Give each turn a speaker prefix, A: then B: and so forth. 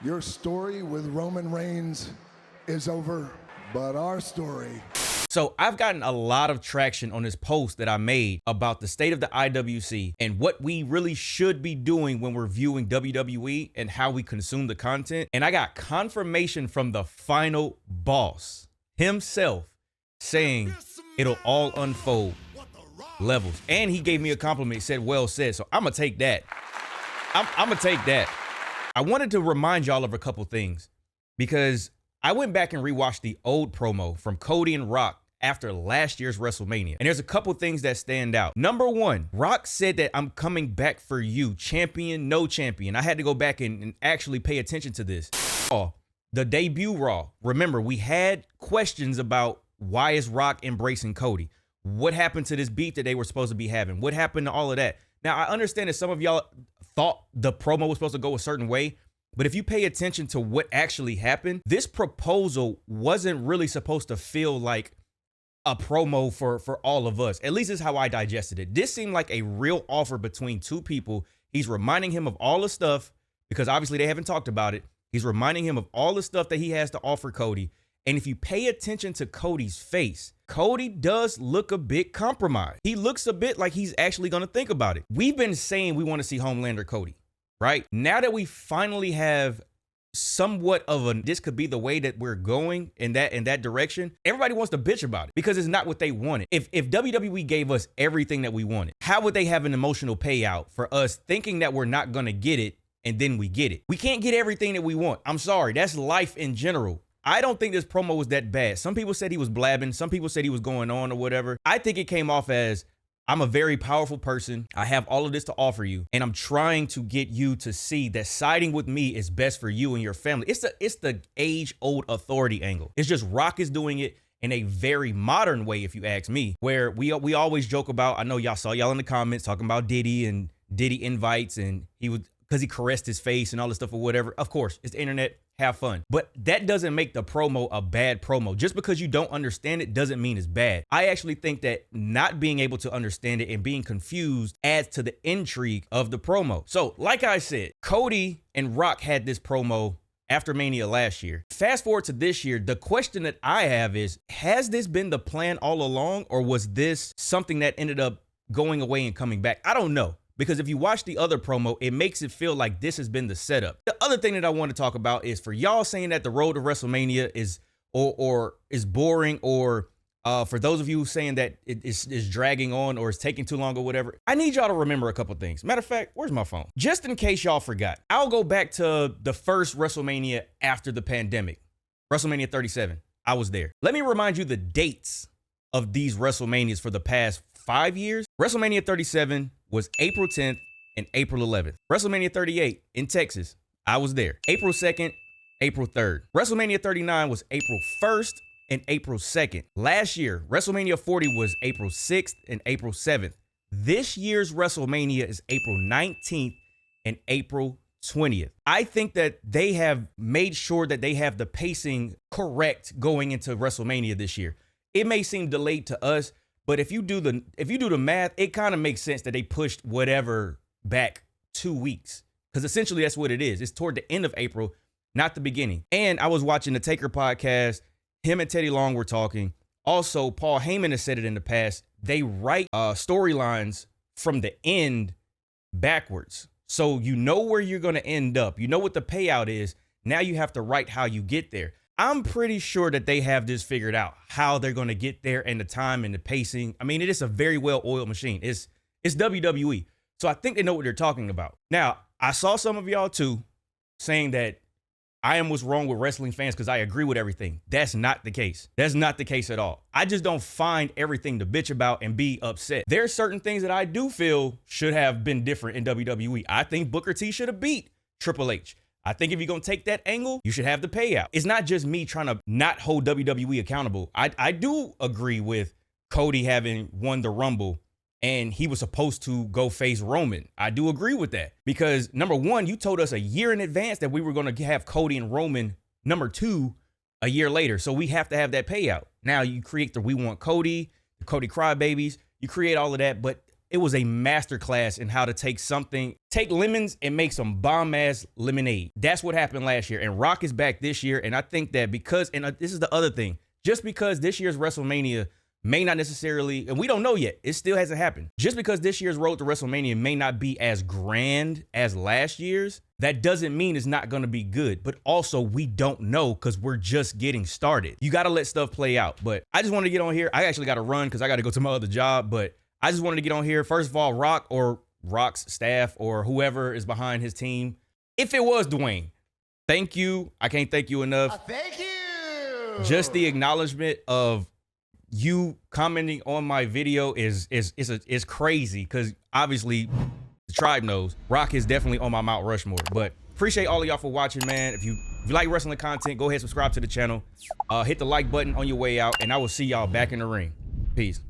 A: Your story with Roman Reigns is over, but our story.
B: So I've gotten a lot of traction on this post that I made about the state of the IWC and what we really should be doing when we're viewing WWE and how we consume the content. And I got confirmation from the final boss himself saying it'll all unfold levels. And he gave me a compliment, said, well said. So I'm going to take that. I'm going to take that. I wanted to remind y'all of a couple things because I went back and rewatched the old promo from Cody and Rock after last year's WrestleMania. And there's a couple things that stand out. Number one, Rock said that I'm coming back for you, champion, no champion. I had to go back and actually pay attention to this. The debut Raw. Remember, we had questions about why is Rock embracing Cody? What happened to this beef that they were supposed to be having? What happened to all of that? Now, I understand that some of y'all thought the promo was supposed to go a certain way, but if you pay attention to what actually happened, this proposal wasn't really supposed to feel like a promo for all of us. At least is how I digested it. This seemed like a real offer between two people. He's reminding him of all the stuff, because obviously they haven't talked about it. He's reminding him of all the stuff that he has to offer Cody. And if you pay attention to Cody's face, Cody does look a bit compromised. He looks a bit like he's actually going to think about it. We've been saying we want to see Homelander Cody, right? Now that we finally have somewhat of this could be the way that we're going in that direction, everybody wants to bitch about it because it's not what they wanted. If WWE gave us everything that we wanted, how would they have an emotional payout for us thinking that we're not going to get it and then we get it? We can't get everything that we want. I'm sorry. That's life in general. I don't think this promo was that bad. Some people said he was blabbing. Some people said he was going on or whatever. I think it came off as, I'm a very powerful person. I have all of this to offer you, and I'm trying to get you to see that siding with me is best for you and your family. It's the age-old authority angle. It's just Rock is doing it in a very modern way, if you ask me, where we always joke about, I know y'all saw y'all in the comments talking about Diddy and Diddy invites, and he would, because he caressed his face and all this stuff or whatever. Of course, it's the internet. Have fun. But that doesn't make the promo a bad promo. Just because you don't understand it doesn't mean it's bad. I actually think that not being able to understand it and being confused adds to the intrigue of the promo. So, like I said, Cody and Rock had this promo after Mania last year. Fast forward to this year, the question that I have is, has this been the plan all along, or was this something that ended up going away and coming back? I don't know. Because if you watch the other promo, it makes it feel like this has been the setup. The other thing that I want to talk about is for y'all saying that the road to WrestleMania is or is boring, or for those of you saying that it is dragging on or is taking too long or whatever, I need y'all to remember a couple things. Matter of fact, where's my phone? Just in case y'all forgot, I'll go back to the first WrestleMania after the pandemic, WrestleMania 37. I was there. Let me remind you the dates of these WrestleManias for the past 5 years. WrestleMania 37 was April 10th and April 11th. WrestleMania 38 in Texas, I was there. April 2nd, April 3rd. WrestleMania 39 was April 1st and April 2nd. Last year, WrestleMania 40 was April 6th and April 7th. This year's WrestleMania is April 19th and April 20th. I think that they have made sure that they have the pacing correct going into WrestleMania this year. It may seem delayed to us, but if you do the math, it kind of makes sense that they pushed whatever back 2 weeks, because essentially that's what it is. It's toward the end of April, not the beginning. And I was watching the Taker podcast. Him and Teddy Long were talking. Also, Paul Heyman has said it in the past. They write storylines from the end backwards. So you know where you're going to end up. You know what the payout is. Now you have to write how you get there. I'm pretty sure that they have this figured out, how they're going to get there and the time and the pacing. I mean, it is a very well-oiled machine. It's WWE. So I think they know what they're talking about. Now, I saw some of y'all too saying that I am what's wrong with wrestling fans because I agree with everything. That's not the case. That's not the case at all. I just don't find everything to bitch about and be upset. There are certain things that I do feel should have been different in WWE. I think Booker T should have beat Triple H. I think if you're going to take that angle, you should have the payout. It's not just me trying to not hold WWE accountable. I do agree with Cody having won the Rumble and he was supposed to go face Roman. I do agree with that because, number one, you told us a year in advance that we were going to have Cody and Roman, number two, a year later. So we have to have that payout. Now you create the We Want Cody, the Cody Crybabies. You create all of that, but It was a masterclass in how to take lemons and make some bomb ass lemonade. That's what happened last year. And Rock is back this year. And I think that this is the other thing, just because this year's WrestleMania may not necessarily, and we don't know yet, it still hasn't happened. Just because this year's Road to WrestleMania may not be as grand as last year's, that doesn't mean it's not gonna be good. But also, we don't know because we're just getting started. You gotta let stuff play out. But I just wanted to get on here. I actually gotta run because I gotta go to my other job, but I just wanted to get on here. First of all, Rock or Rock's staff or whoever is behind his team, if it was Dwayne, thank you. I can't thank you enough.
C: Thank you.
B: Just the acknowledgement of you commenting on my video is crazy, because obviously the tribe knows Rock is definitely on my Mount Rushmore. But appreciate all of y'all for watching, man. If you like wrestling content, go ahead, subscribe to the channel, hit the like button on your way out, and I will see y'all back in the ring. Peace.